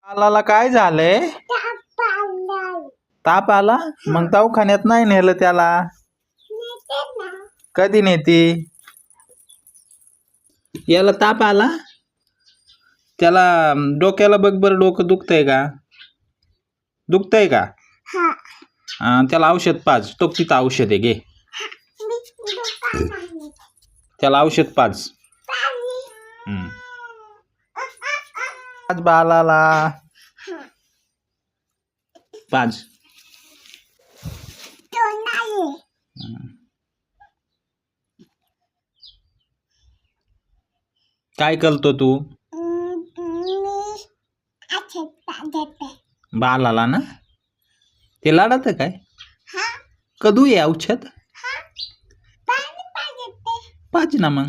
बालाला काय झालंय? ताप आला? मग दवाखान्यात नाही नेलं त्याला? कधी नेती? याला ताप आला? त्याला डोक्याला बघ बरं, डोकं दुखतंय का? दुखतंय का? त्याला औषध पाज. तो तिथं औषध आहे, घे. त्याला औषध पाज. पाज बालाला. पाज. काय करतो तू? बालाला ना? ते लाडत काय? कधू आहे औषध? पाज ना मग.